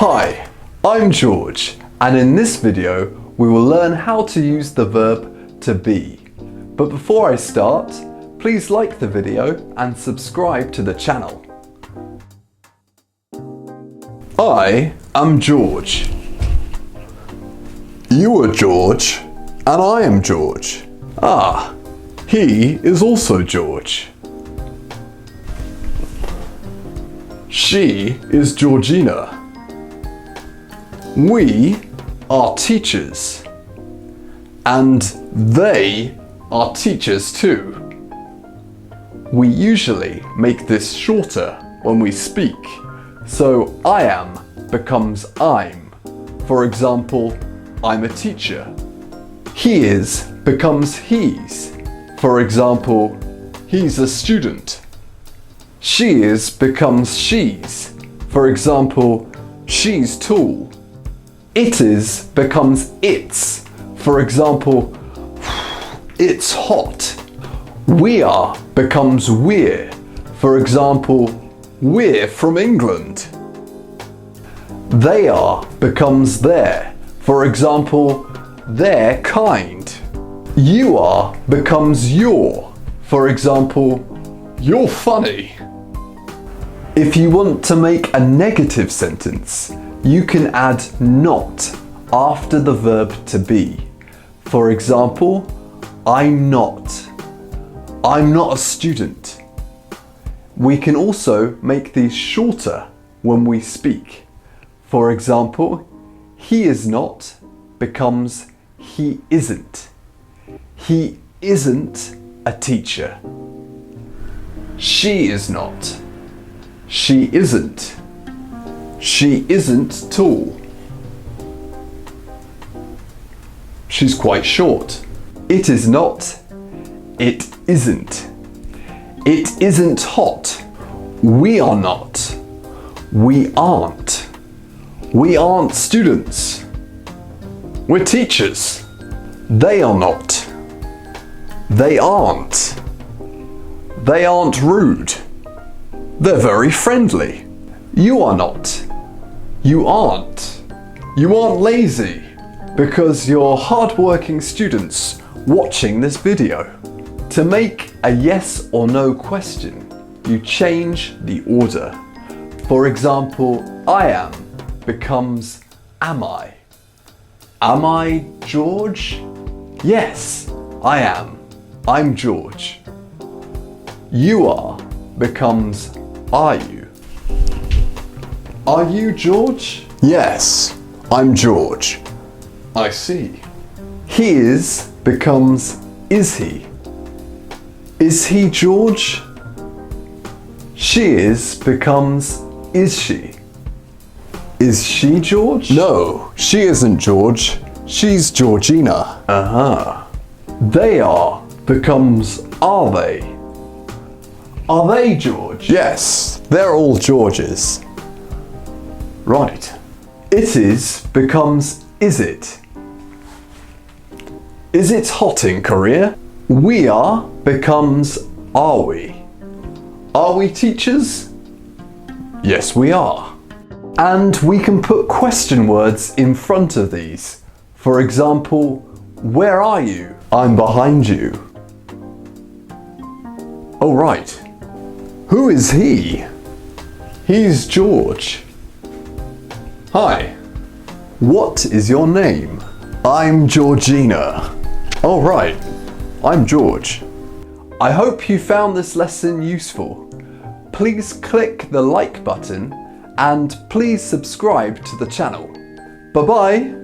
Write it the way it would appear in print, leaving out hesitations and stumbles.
Hi, I'm George, and in this video we will learn how to use the verb to be. But before I start, please like the video and subscribe to the channel. I am George. You are George, and I am George. Ah, he is also George. She is Georgina. We are teachers. And they are teachers too. We usually make this shorter when we speak. So I am becomes I'm. For example, I'm a teacher. He is becomes he's. For example, he's a student. She is becomes she's. For example, she's tall. It is becomes its. For example, it's hot. We are becomes we're. For example, we're from England. They are becomes they're. For example, they're kind. You are becomes you're. For example, you're funny. If you want to make a negative sentence, you can add not after the verb to be. For example, I'm not a student. We can also make these shorter when we speak. For example, he is not becomes he isn't. He isn't a teacher. She is not. She isn't. She isn't tall. She's quite short. It is not. It isn't. It isn't hot. We are not. We aren't. We aren't students. We're teachers. They are not. They aren't. They aren't rude. They're very friendly. You are not. You aren't. You aren't lazy because you're hardworking students watching this video. To make a yes or no question, you change the order. For example, I am becomes am I. Am I George? Yes, I am. I'm George. You are becomes are you. Are you George? Yes, I'm George. I see. He is becomes is he. Is he George? She is becomes is she. Is she George? No, she isn't George. She's Georgina. They are becomes are they. Are they George? Yes, they're all Georges. Right. It is becomes is it. Is it hot in Korea? We are becomes are we. Are we teachers? Yes, we are. And we can put question words in front of these. For example, where are you? I'm behind you. Oh, right. Who is he? He's George. Hi. What is your name? I'm Georgina. All right. I'm George. I hope you found this lesson useful. Please click the like button and please subscribe to the channel. Bye-bye.